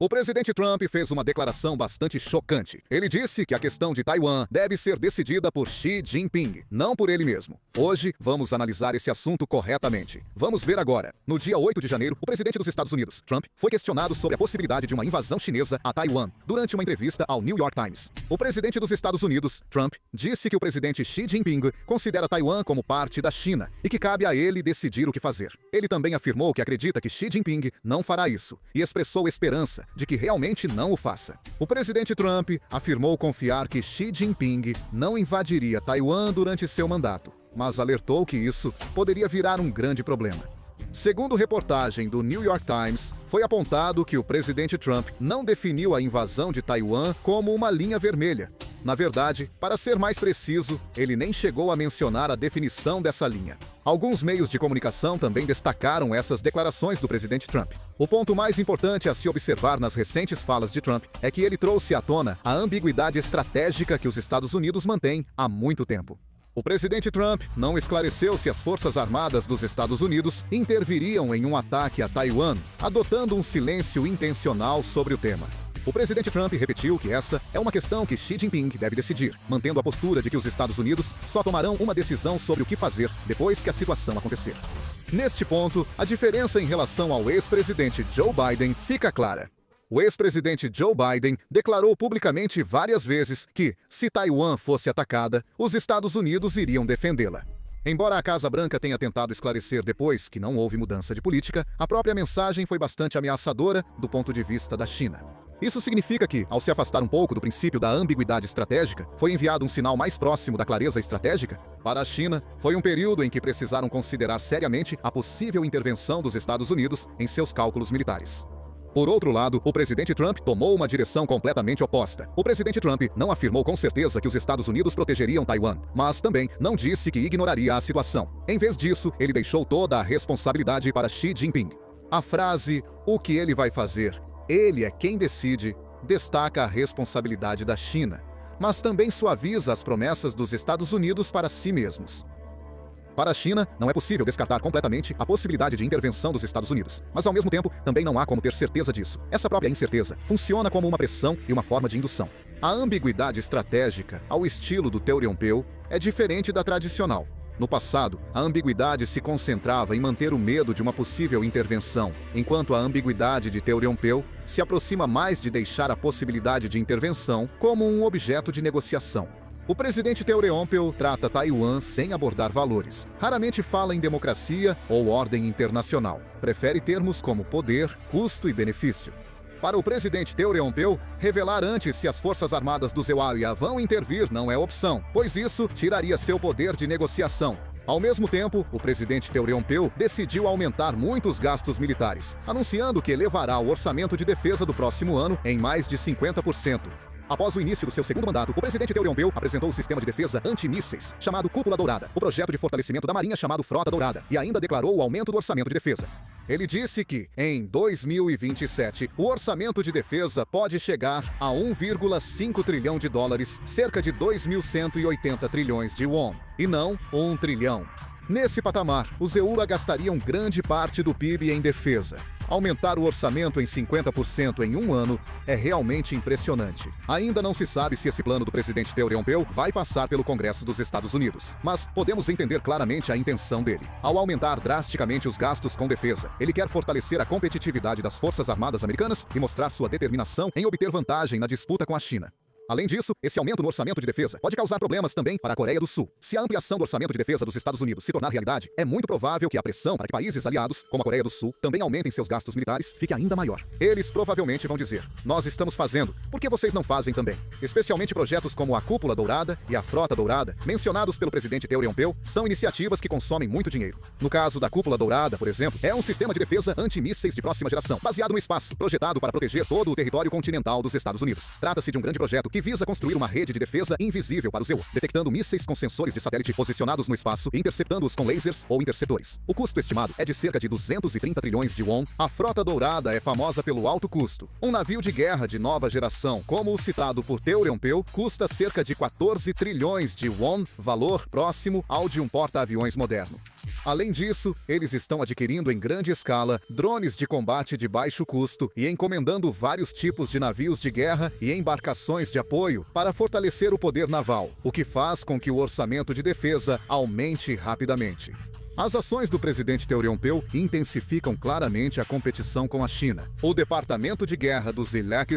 O presidente Trump fez uma declaração bastante chocante. Ele disse que a questão de Taiwan deve ser decidida por Xi Jinping, não por ele mesmo. Hoje, vamos analisar esse assunto corretamente. Vamos ver agora. No dia 8 de janeiro, o presidente dos Estados Unidos, Trump, foi questionado sobre a possibilidade de uma invasão chinesa a Taiwan, durante uma entrevista ao New York Times. O presidente dos Estados Unidos, Trump, disse que o presidente Xi Jinping considera Taiwan como parte da China e que cabe a ele decidir o que fazer. Ele também afirmou que acredita que Xi Jinping não fará isso e expressou esperança de que realmente não o faça. O presidente Trump afirmou confiar que Xi Jinping não invadiria Taiwan durante seu mandato, mas alertou que isso poderia virar um grande problema. Segundo reportagem do New York Times, foi apontado que o presidente Trump não definiu a invasão de Taiwan como uma linha vermelha. Na verdade, para ser mais preciso, ele nem chegou a mencionar a definição dessa linha. Alguns meios de comunicação também destacaram essas declarações do presidente Trump. O ponto mais importante a se observar nas recentes falas de Trump é que ele trouxe à tona a ambiguidade estratégica que os Estados Unidos mantêm há muito tempo. O presidente Trump não esclareceu se as Forças Armadas dos Estados Unidos interviriam em um ataque a Taiwan, adotando um silêncio intencional sobre o tema. O presidente Trump repetiu que essa é uma questão que Xi Jinping deve decidir, mantendo a postura de que os Estados Unidos só tomarão uma decisão sobre o que fazer depois que a situação acontecer. Neste ponto, a diferença em relação ao ex-presidente Joe Biden fica clara. O ex-presidente Joe Biden declarou publicamente várias vezes que, se Taiwan fosse atacada, os Estados Unidos iriam defendê-la. Embora a Casa Branca tenha tentado esclarecer depois que não houve mudança de política, a própria mensagem foi bastante ameaçadora do ponto de vista da China. Isso significa que, ao se afastar um pouco do princípio da ambiguidade estratégica, foi enviado um sinal mais próximo da clareza estratégica? Para a China, foi um período em que precisaram considerar seriamente a possível intervenção dos Estados Unidos em seus cálculos militares. Por outro lado, o presidente Trump tomou uma direção completamente oposta. O presidente Trump não afirmou com certeza que os Estados Unidos protegeriam Taiwan, mas também não disse que ignoraria a situação. Em vez disso, ele deixou toda a responsabilidade para Xi Jinping. A frase, "o que ele vai fazer? Ele é quem decide", destaca a responsabilidade da China, mas também suaviza as promessas dos Estados Unidos para si mesmos. Para a China, não é possível descartar completamente a possibilidade de intervenção dos Estados Unidos, mas ao mesmo tempo também não há como ter certeza disso. Essa própria incerteza funciona como uma pressão e uma forma de indução. A ambiguidade estratégica, ao estilo do Teoreompeu, é diferente da tradicional. No passado, a ambiguidade se concentrava em manter o medo de uma possível intervenção, enquanto a ambiguidade de Teoreompeu se aproxima mais de deixar a possibilidade de intervenção como um objeto de negociação. O presidente Teoreompeu trata Taiwan sem abordar valores. Raramente fala em democracia ou ordem internacional. Prefere termos como poder, custo e benefício. Para o presidente Teoreompeu, revelar antes se as Forças Armadas do Zeuária vão intervir não é opção, pois isso tiraria seu poder de negociação. Ao mesmo tempo, o presidente Teoreompeu decidiu aumentar muitos gastos militares, anunciando que elevará o orçamento de defesa do próximo ano em mais de 50%. Após o início do seu segundo mandato, o presidente Teoreompeu apresentou o sistema de defesa antimísseis, chamado Cúpula Dourada, o projeto de fortalecimento da Marinha chamado Frota Dourada, e ainda declarou o aumento do orçamento de defesa. Ele disse que, em 2027, o orçamento de defesa pode chegar a 1,5 trilhão de dólares, cerca de 2.180 trilhões de won, e não 1 trilhão. Nesse patamar, os EUA gastariam grande parte do PIB em defesa. Aumentar o orçamento em 50% em um ano é realmente impressionante. Ainda não se sabe se esse plano do presidente Teoreompeu vai passar pelo Congresso dos Estados Unidos, mas podemos entender claramente a intenção dele. Ao aumentar drasticamente os gastos com defesa, ele quer fortalecer a competitividade das Forças Armadas americanas e mostrar sua determinação em obter vantagem na disputa com a China. Além disso, esse aumento no orçamento de defesa pode causar problemas também para a Coreia do Sul. Se a ampliação do orçamento de defesa dos Estados Unidos se tornar realidade, é muito provável que a pressão para que países aliados, como a Coreia do Sul, também aumentem seus gastos militares fique ainda maior. Eles provavelmente vão dizer: "Nós estamos fazendo, por que vocês não fazem também?" Especialmente projetos como a Cúpula Dourada e a Frota Dourada, mencionados pelo presidente Teoreompeu, são iniciativas que consomem muito dinheiro. No caso da Cúpula Dourada, por exemplo, é um sistema de defesa antimísseis de próxima geração, baseado no espaço, projetado para proteger todo o território continental dos Estados Unidos. Trata-se de um grande projeto que visa construir uma rede de defesa invisível para o EUA, detectando mísseis com sensores de satélite posicionados no espaço e interceptando-os com lasers ou interceptores. O custo estimado é de cerca de 230 trilhões de won. A Frota Dourada é famosa pelo alto custo. Um navio de guerra de nova geração, como o citado por Teoreompeu, custa cerca de 14 trilhões de won, valor próximo ao de um porta-aviões moderno. Além disso, eles estão adquirindo em grande escala drones de combate de baixo custo e encomendando vários tipos de navios de guerra e embarcações de apoio para fortalecer o poder naval, o que faz com que o orçamento de defesa aumente rapidamente. As ações do presidente Teoreompeu intensificam claramente a competição com a China. O Departamento de Guerra do Zelensky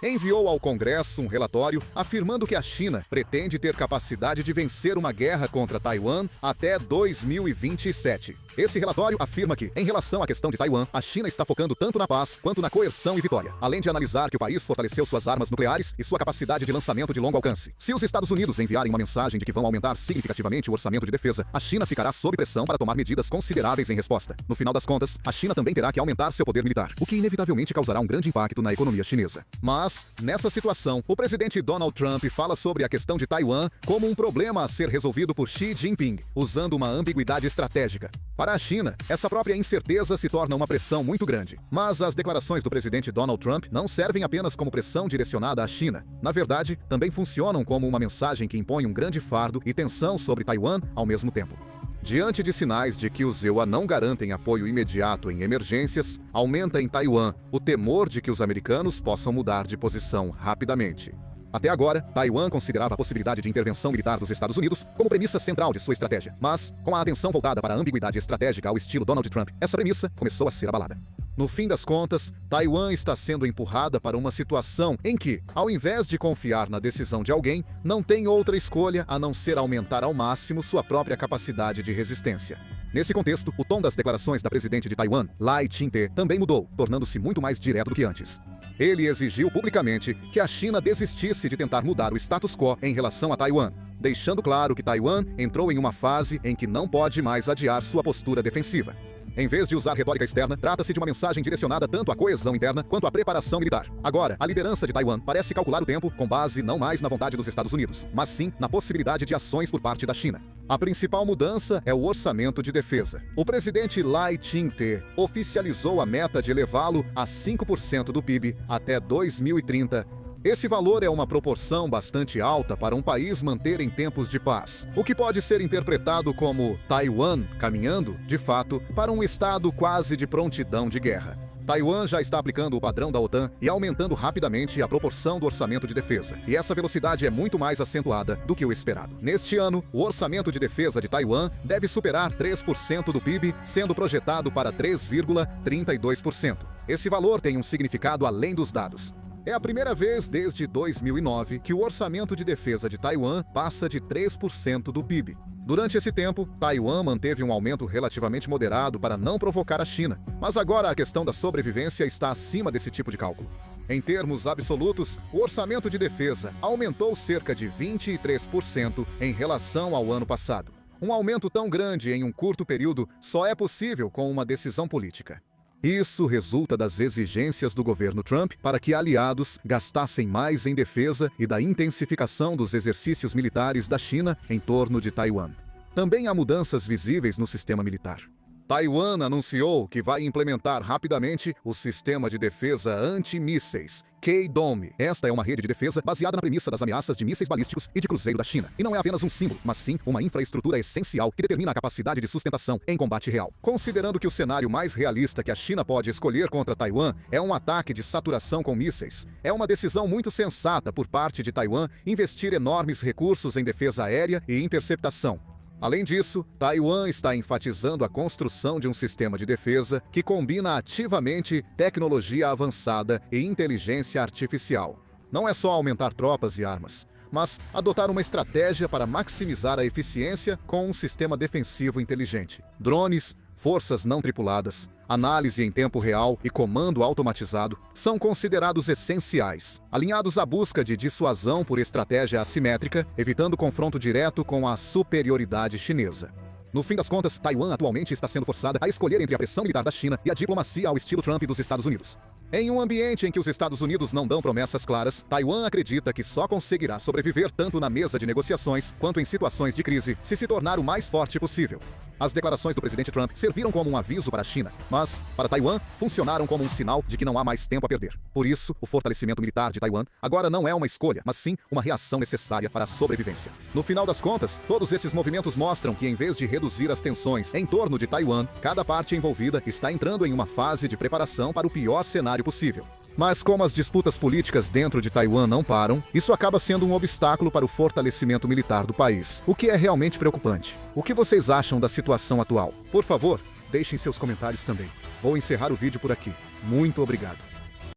enviou ao Congresso um relatório afirmando que a China pretende ter capacidade de vencer uma guerra contra Taiwan até 2027. Esse relatório afirma que, em relação à questão de Taiwan, a China está focando tanto na paz quanto na coerção e vitória, além de analisar que o país fortaleceu suas armas nucleares e sua capacidade de lançamento de longo alcance. Se os Estados Unidos enviarem uma mensagem de que vão aumentar significativamente o orçamento de defesa, a China ficará sob pressão para tomar medidas consideráveis em resposta. No final das contas, a China também terá que aumentar seu poder militar, o que inevitavelmente causará um grande impacto na economia chinesa. Mas, nessa situação, o presidente Donald Trump fala sobre a questão de Taiwan como um problema a ser resolvido por Xi Jinping, usando uma ambiguidade estratégica. Para a China, essa própria incerteza se torna uma pressão muito grande. Mas as declarações do presidente Donald Trump não servem apenas como pressão direcionada à China. Na verdade, também funcionam como uma mensagem que impõe um grande fardo e tensão sobre Taiwan ao mesmo tempo. Diante de sinais de que os EUA não garantem apoio imediato em emergências, aumenta em Taiwan o temor de que os americanos possam mudar de posição rapidamente. Até agora, Taiwan considerava a possibilidade de intervenção militar dos Estados Unidos como premissa central de sua estratégia. Mas, com a atenção voltada para a ambiguidade estratégica ao estilo Donald Trump, essa premissa começou a ser abalada. No fim das contas, Taiwan está sendo empurrada para uma situação em que, ao invés de confiar na decisão de alguém, não tem outra escolha a não ser aumentar ao máximo sua própria capacidade de resistência. Nesse contexto, o tom das declarações da presidente de Taiwan, Lai Ching-te, também mudou, tornando-se muito mais direto do que antes. Ele exigiu publicamente que a China desistisse de tentar mudar o status quo em relação a Taiwan, deixando claro que Taiwan entrou em uma fase em que não pode mais adiar sua postura defensiva. Em vez de usar retórica externa, trata-se de uma mensagem direcionada tanto à coesão interna quanto à preparação militar. Agora, a liderança de Taiwan parece calcular o tempo com base não mais na vontade dos Estados Unidos, mas sim na possibilidade de ações por parte da China. A principal mudança é o orçamento de defesa. O presidente Lai Ching-te oficializou a meta de elevá-lo a 5% do PIB até 2030. Esse valor é uma proporção bastante alta para um país manter em tempos de paz, o que pode ser interpretado como Taiwan caminhando, de fato, para um estado quase de prontidão de guerra. Taiwan já está aplicando o padrão da OTAN e aumentando rapidamente a proporção do orçamento de defesa, e essa velocidade é muito mais acentuada do que o esperado. Neste ano, o orçamento de defesa de Taiwan deve superar 3% do PIB, sendo projetado para 3,32%. Esse valor tem um significado além dos dados. É a primeira vez desde 2009 que o orçamento de defesa de Taiwan passa de 3% do PIB. Durante esse tempo, Taiwan manteve um aumento relativamente moderado para não provocar a China, mas agora a questão da sobrevivência está acima desse tipo de cálculo. Em termos absolutos, o orçamento de defesa aumentou cerca de 23% em relação ao ano passado. Um aumento tão grande em um curto período só é possível com uma decisão política. Isso resulta das exigências do governo Trump para que aliados gastassem mais em defesa e da intensificação dos exercícios militares da China em torno de Taiwan. Também há mudanças visíveis no sistema militar. Taiwan anunciou que vai implementar rapidamente o sistema de defesa antimísseis, K-Dome. Esta é uma rede de defesa baseada na premissa das ameaças de mísseis balísticos e de cruzeiro da China. E não é apenas um símbolo, mas sim uma infraestrutura essencial que determina a capacidade de sustentação em combate real. Considerando que o cenário mais realista que a China pode escolher contra Taiwan é um ataque de saturação com mísseis, é uma decisão muito sensata por parte de Taiwan investir enormes recursos em defesa aérea e interceptação. Além disso, Taiwan está enfatizando a construção de um sistema de defesa que combina ativamente tecnologia avançada e inteligência artificial. Não é só aumentar tropas e armas, mas adotar uma estratégia para maximizar a eficiência com um sistema defensivo inteligente. Drones, forças não tripuladas, análise em tempo real e comando automatizado são considerados essenciais, alinhados à busca de dissuasão por estratégia assimétrica, evitando confronto direto com a superioridade chinesa. No fim das contas, Taiwan atualmente está sendo forçada a escolher entre a pressão militar da China e a diplomacia ao estilo Trump dos Estados Unidos. Em um ambiente em que os Estados Unidos não dão promessas claras, Taiwan acredita que só conseguirá sobreviver tanto na mesa de negociações quanto em situações de crise se tornar o mais forte possível. As declarações do presidente Trump serviram como um aviso para a China, mas, para Taiwan, funcionaram como um sinal de que não há mais tempo a perder. Por isso, o fortalecimento militar de Taiwan agora não é uma escolha, mas sim uma reação necessária para a sobrevivência. No final das contas, todos esses movimentos mostram que, em vez de reduzir as tensões em torno de Taiwan, cada parte envolvida está entrando em uma fase de preparação para o pior cenário possível. Mas como as disputas políticas dentro de Taiwan não param, isso acaba sendo um obstáculo para o fortalecimento militar do país, o que é realmente preocupante. O que vocês acham da situação atual? Por favor, deixem seus comentários também. Vou encerrar o vídeo por aqui. Muito obrigado.